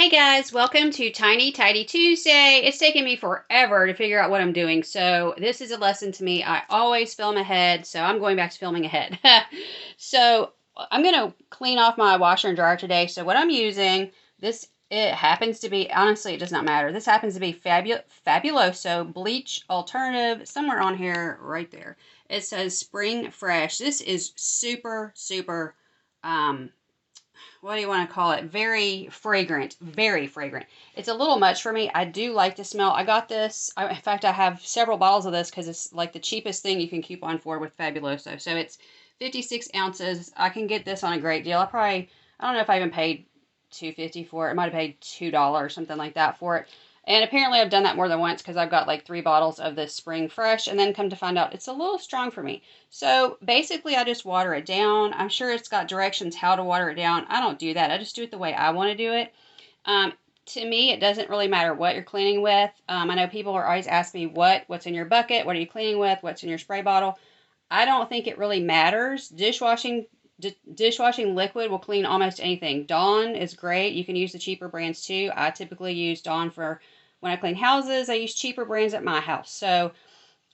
Hey guys, welcome to Tiny Tidy Tuesday. It's taken me forever to figure out what I'm doing, so this is a lesson to me. I always film ahead, so I'm going back to filming ahead. So I'm going to clean off my washer and dryer today. So what I'm using, it happens to be, honestly, it does not matter. This happens to be Fabuloso Bleach Alternative, somewhere on here, right there. It says Spring Fresh. This is super, what do you want to call it? Very fragrant. Very fragrant. It's a little much for me. I do like the smell. I got this. In fact, I have several bottles of this because it's like the cheapest thing you can coupon for with Fabuloso. So it's 56 ounces. I can get this on a great deal. I don't know if I even paid $2.50 for it. I might have paid $2 or something like that for it. And apparently I've done that more than once because I've got like 3 bottles of this Spring Fresh, and then come to find out it's a little strong for me. So basically I just water it down. I'm sure it's got directions how to water it down. I don't do that. I just do it the way I want to do it. To me, it doesn't really matter what you're cleaning with. I know people are always asking me what's in your bucket, what are you cleaning with, what's in your spray bottle. I don't think it really matters. Dishwashing liquid will clean almost anything. Dawn is great. You can use the cheaper brands too. I typically use Dawn for when I clean houses. I use cheaper brands at my house. So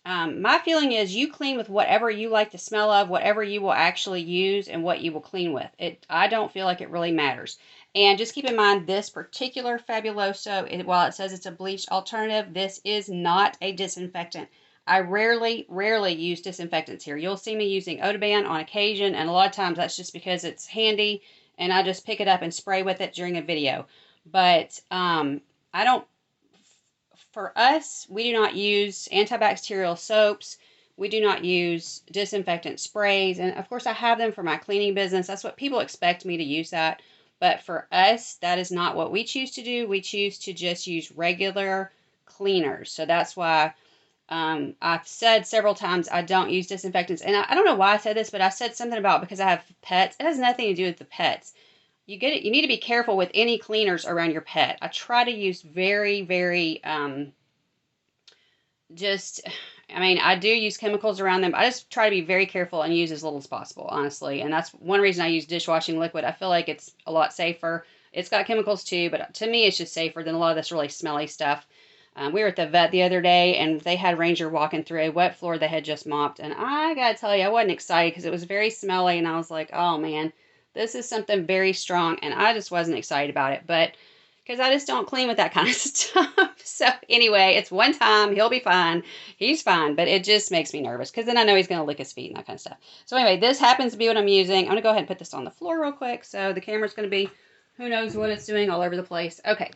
my feeling is you clean with whatever you like the smell of, whatever you will actually use, and what you will clean with. I don't feel like it really matters. And just keep in mind, this particular Fabuloso, while it says it's a bleach alternative, this is not a disinfectant. I rarely use disinfectants here. You'll see me using Odoban on occasion, and a lot of times that's just because it's handy, and I just pick it up and spray with it during a video. But I don't, for us, we do not use antibacterial soaps. We do not use disinfectant sprays. And of course, I have them for my cleaning business. That's what people expect me to use that. But for us, that is not what we choose to do. We choose to just use regular cleaners. So that's why I've said several times I don't use disinfectants. And I don't know why I said this, but I said something about because I have pets. It has nothing to do with the pets. You need to be careful with any cleaners around your pet. I try to use very, I do use chemicals around them. I just try to be very careful and use as little as possible, honestly. And that's one reason I use dishwashing liquid. I feel like it's a lot safer. It's got chemicals too, but to me, it's just safer than a lot of this really smelly stuff. We were at the vet the other day, and they had Ranger walking through a wet floor they had just mopped. And I gotta tell you, I wasn't excited because it was very smelly, and I was like, oh man, this is something very strong, and I just wasn't excited about it. But because I just don't clean with that kind of stuff. So anyway, it's one time. He'll be fine. He's fine, but it just makes me nervous because then I know he's going to lick his feet and that kind of stuff. So anyway, this happens to be what I'm using. I'm going to go ahead and put this on the floor real quick. So the camera's going to be, who knows what it's doing, all over the place. Okay.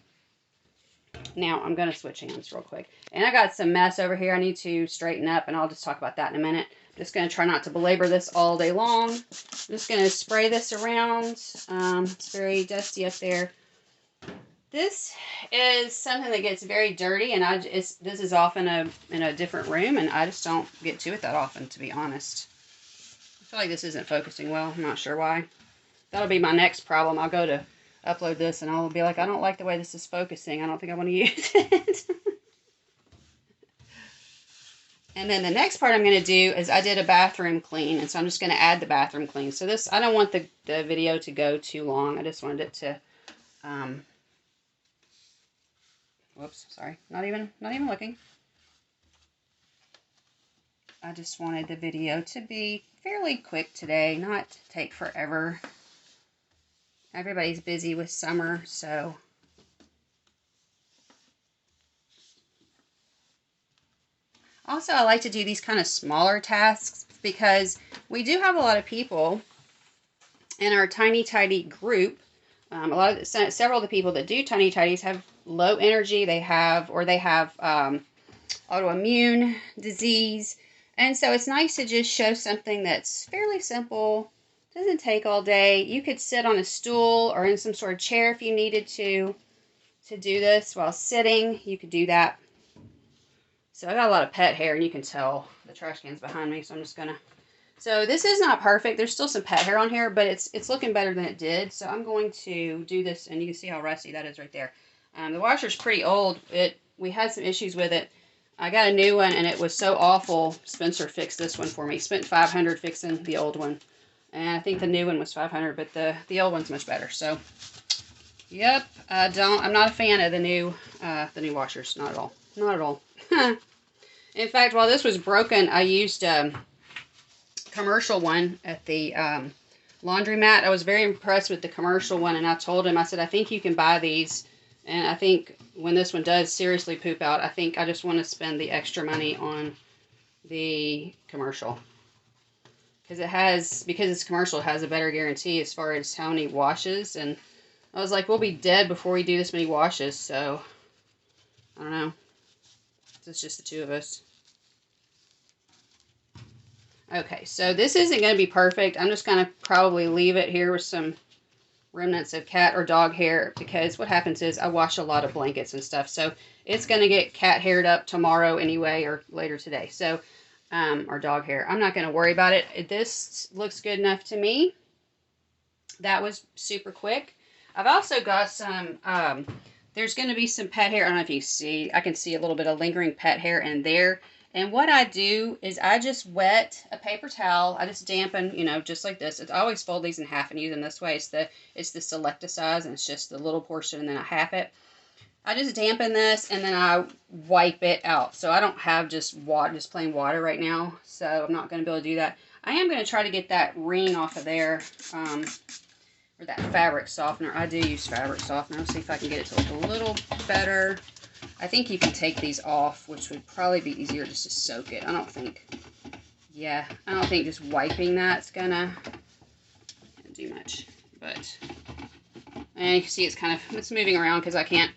Now I'm going to switch hands real quick. And I got some mess over here I need to straighten up, and I'll just talk about that in a minute. I'm just going to try not to belabor this all day long. I'm just going to spray this around. It's very dusty up there. This is something that gets very dirty, and this is off in a different room, and I just don't get to it that often, to be honest. I feel like this isn't focusing well. I'm not sure why. That'll be my next problem. I'll go to upload this, and I'll be like, I don't like the way this is focusing. I don't think I want to use it. And then the next part I'm going to do is I did a bathroom clean, and so I'm just going to add the bathroom clean. So this, I don't want the video to go too long. I just wanted it to, whoops, sorry, not even looking. I just wanted the video to be fairly quick today, not take forever. Everybody's busy with summer, so. Also, I like to do these kind of smaller tasks because we do have a lot of people in our Tiny Tidy group. Several of the people that do Tiny Tidies have low energy. They have autoimmune disease. And so it's nice to just show something that's fairly simple. Doesn't take all day. You could sit on a stool or in some sort of chair if you needed to do this while sitting. You could do that. So I got a lot of pet hair, and you can tell the trash can's behind me, so I'm just gonna. So this is not perfect. There's still some pet hair on here, but it's looking better than it did. So I'm going to do this, and you can see how rusty that is right there. The washer's pretty old. We had some issues with it. I got a new one, and it was so awful. Spencer fixed this one for me. Spent $500 fixing the old one, and I think the new one was $500, but the old one's much better. So, yep. I'm not a fan of the new washers. Not at all. Not at all. In fact, while this was broken, I used a commercial one at the laundromat. I was very impressed with the commercial one, and I told him, I said, I think you can buy these, and I think when this one does seriously poop out, I think I just want to spend the extra money on the commercial. Because it's commercial, it has a better guarantee as far as how many washes, and I was like, we'll be dead before we do this many washes, so I don't know. It's just the two of us. Okay, so this isn't going to be perfect. I'm just going to probably leave it here with some remnants of cat or dog hair, because what happens is I wash a lot of blankets and stuff, so it's going to get cat haired up tomorrow anyway, or later today. So or dog hair. I'm not going to worry about it. This looks good enough to me. That was super quick. I've also got some, there's going to be some pet hair. I don't know if you see, I can see a little bit of lingering pet hair in there. And what I do is I just wet a paper towel. I just dampen, you know, just like this. I always fold these in half and use them this way. It's the selecta size, and it's just the little portion, and then I half it. I just dampen this, and then I wipe it out. So I don't have just plain water right now, so I'm not going to be able to do that. I am going to try to get that ring off of there, or that fabric softener. I do use fabric softener. Let's see if I can get it to look a little better. I think you can take these off, which would probably be easier just to soak it. I don't think just wiping that's going to do much. But, and you can see it's moving around because I can't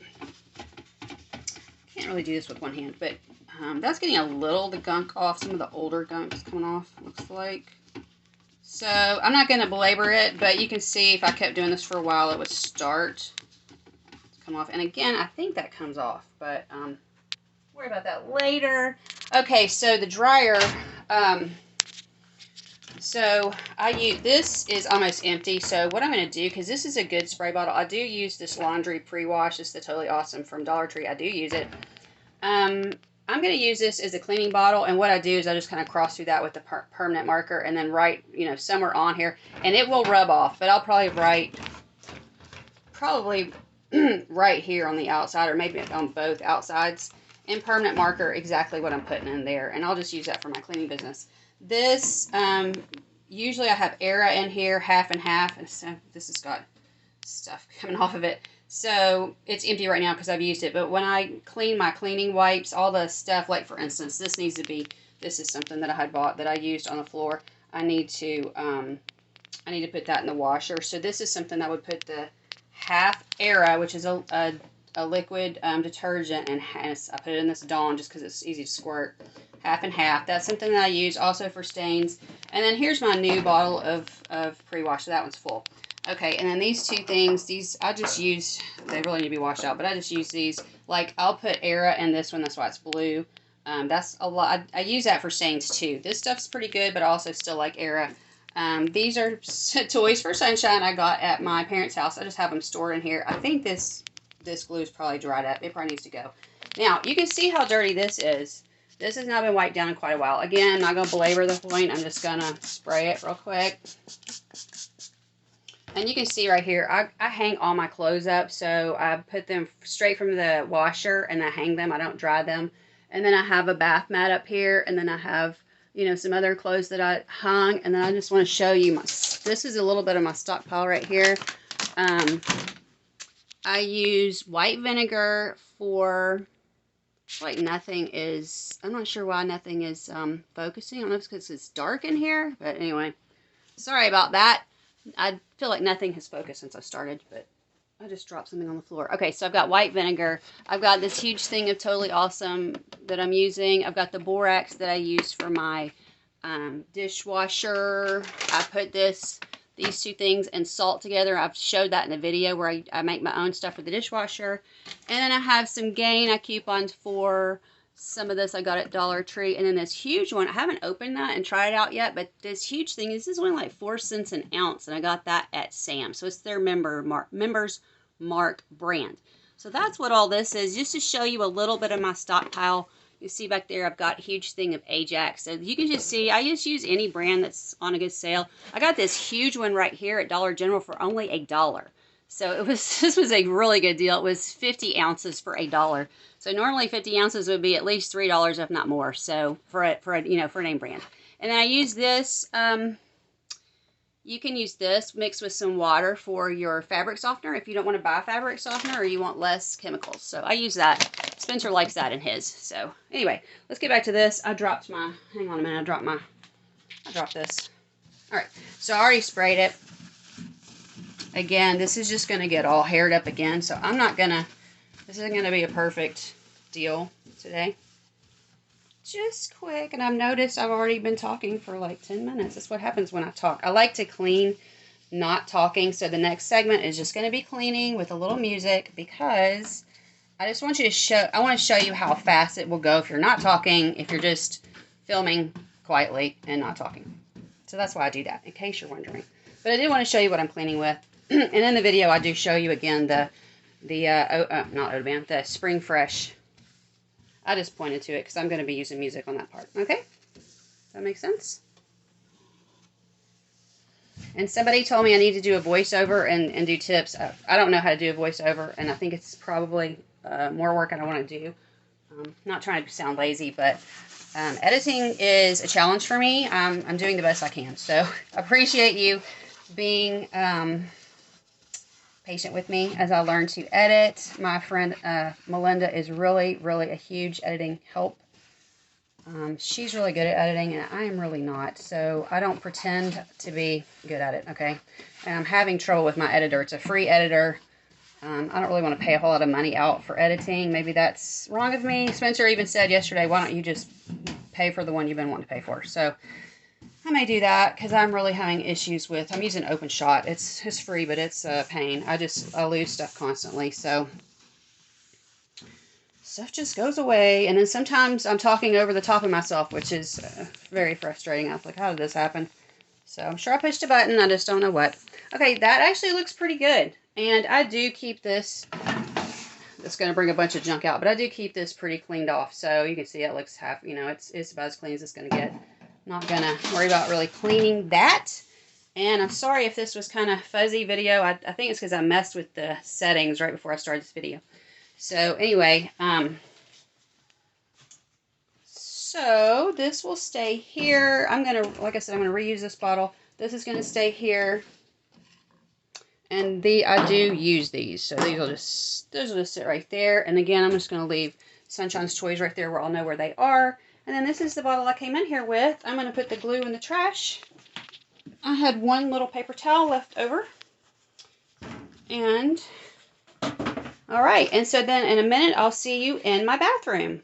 really do this with one hand, but that's getting a little of the gunk off. Some of the older gunk is coming off, looks like. So I'm not going to belabor it, but you can see if I kept doing this for a while, it would start to come off. And again, I think that comes off, but worry about that later. Okay, so the dryer. So this is almost empty. So what I'm going to do, because this is a good spray bottle, I do use this laundry pre-wash. It's the Totally Awesome from Dollar Tree. I do use it. I'm going to use this as a cleaning bottle, and what I do is I just kind of cross through that with the permanent marker, and then write, you know, somewhere on here, and it will rub off, but I'll probably write right here on the outside, or maybe on both outsides, in permanent marker exactly what I'm putting in there, and I'll just use that for my cleaning business. This, usually I have Era in here, half and half, and so this has got stuff coming off of it. So it's empty right now because I've used it. But when I clean my cleaning wipes, all the stuff, like for instance, this is something that I had bought that I used on the floor. I need to put that in the washer. So this is something I would put the half Era, which is a liquid detergent, and I put it in this Dawn just because it's easy to squirt. Half and half. That's something that I use also for stains. And then here's my new bottle of pre-wash. So that one's full. Okay, and then these two things, I just use, they really need to be washed out, but I just use these. Like, I'll put Era in this one, that's why it's blue. That's a lot. I use that for stains too. This stuff's pretty good, but I also still like Era. These are Toys for Sunshine I got at my parents' house. I just have them stored in here. I think this glue is probably dried up. It probably needs to go. Now, you can see how dirty this is. This has not been wiped down in quite a while. Again, I'm not going to belabor the point. I'm just going to spray it real quick. And you can see right here, I hang all my clothes up. So I put them straight from the washer and I hang them. I don't dry them. And then I have a bath mat up here. And then I have, you know, some other clothes that I hung. And then I just want to show you, this is a little bit of my stockpile right here. I use white vinegar for, like, nothing is, I'm not sure why nothing is focusing. I don't know if it's because it's dark in here. But anyway, sorry about that. I feel like nothing has focused since I started, but I just dropped something on the floor. Okay, so I've got white vinegar. I've got this huge thing of Totally Awesome that I'm using. I've got the borax that I use for my dishwasher. I put these two things and salt together. I've showed that in the video where I make my own stuff with the dishwasher. And then I have some Gain. I couponed for some of this I got at Dollar Tree. And then this huge one, I haven't opened that and tried it out yet, but this huge thing, this is only like 4 cents an ounce, and I got that at Sam's. So it's their Members Mark brand. So that's what all this is, just to show you a little bit of my stockpile. You see back there, I've got a huge thing of Ajax. So you can just see, I just use any brand that's on a good sale. I got this huge one right here at Dollar General for only $1. So this was a really good deal. It was 50 ounces for $1. So normally 50 ounces would be at least $3, if not more. So for a name brand. And then I use this. You can use this mixed with some water for your fabric softener if you don't want to buy fabric softener or you want less chemicals. So I use that. Spencer likes that in his. So anyway, let's get back to this. I dropped my, hang on a minute, I dropped this. All right, so I already sprayed it. Again, this is just going to get all haired up again, so I'm not going to, this isn't going to be a perfect deal today. Just quick, and I've noticed I've already been talking for like 10 minutes. That's what happens when I talk. I like to clean, not talking, so the next segment is just going to be cleaning with a little music because I just want you to show, I want to show you how fast it will go if you're not talking, if you're just filming quietly and not talking. So that's why I do that, in case you're wondering. But I did want to show you what I'm cleaning with. And in the video, I do show you again the Spring Fresh. I just pointed to it because I'm going to be using music on that part. Okay? Does that make sense? And somebody told me I need to do a voiceover and do tips. I don't know how to do a voiceover, and I think it's probably more work than I want to do. Not trying to sound lazy, but editing is a challenge for me. I'm doing the best I can. So I appreciate you being patient with me as I learn to edit. My friend Melinda is really, really a huge editing help. She's really good at editing, and I am really not. So I don't pretend to be good at it, okay? And I'm having trouble with my editor. It's a free editor. I don't really want to pay a whole lot of money out for editing. Maybe that's wrong of me. Spencer even said yesterday, why don't you just pay for the one you've been wanting to pay for? So I may do that because I'm really having issues with, I'm using OpenShot. It's free, but it's a pain. I lose stuff constantly. So stuff just goes away. And then sometimes I'm talking over the top of myself, which is very frustrating. I was like, how did this happen? So I'm sure I pushed a button. I just don't know what. Okay, that actually looks pretty good. And I do keep this, it's going to bring a bunch of junk out, but I do keep this pretty cleaned off. So you can see it looks half, you know, it's about as clean as it's going to get. Not going to worry about really cleaning that. And I'm sorry if this was kind of fuzzy video. I think it's because I messed with the settings right before I started this video. So anyway, so this will stay here. I'm going to, like I said, I'm going to reuse this bottle. This is going to stay here. And I do use these. So those will just sit right there. And again, I'm just going to leave Sunshine's toys right there where I'll know where they are. And then this is the bottle I came in here with. I'm going to put the glue in the trash. I had one little paper towel left over. And, all right. And so then in a minute, I'll see you in my bathroom.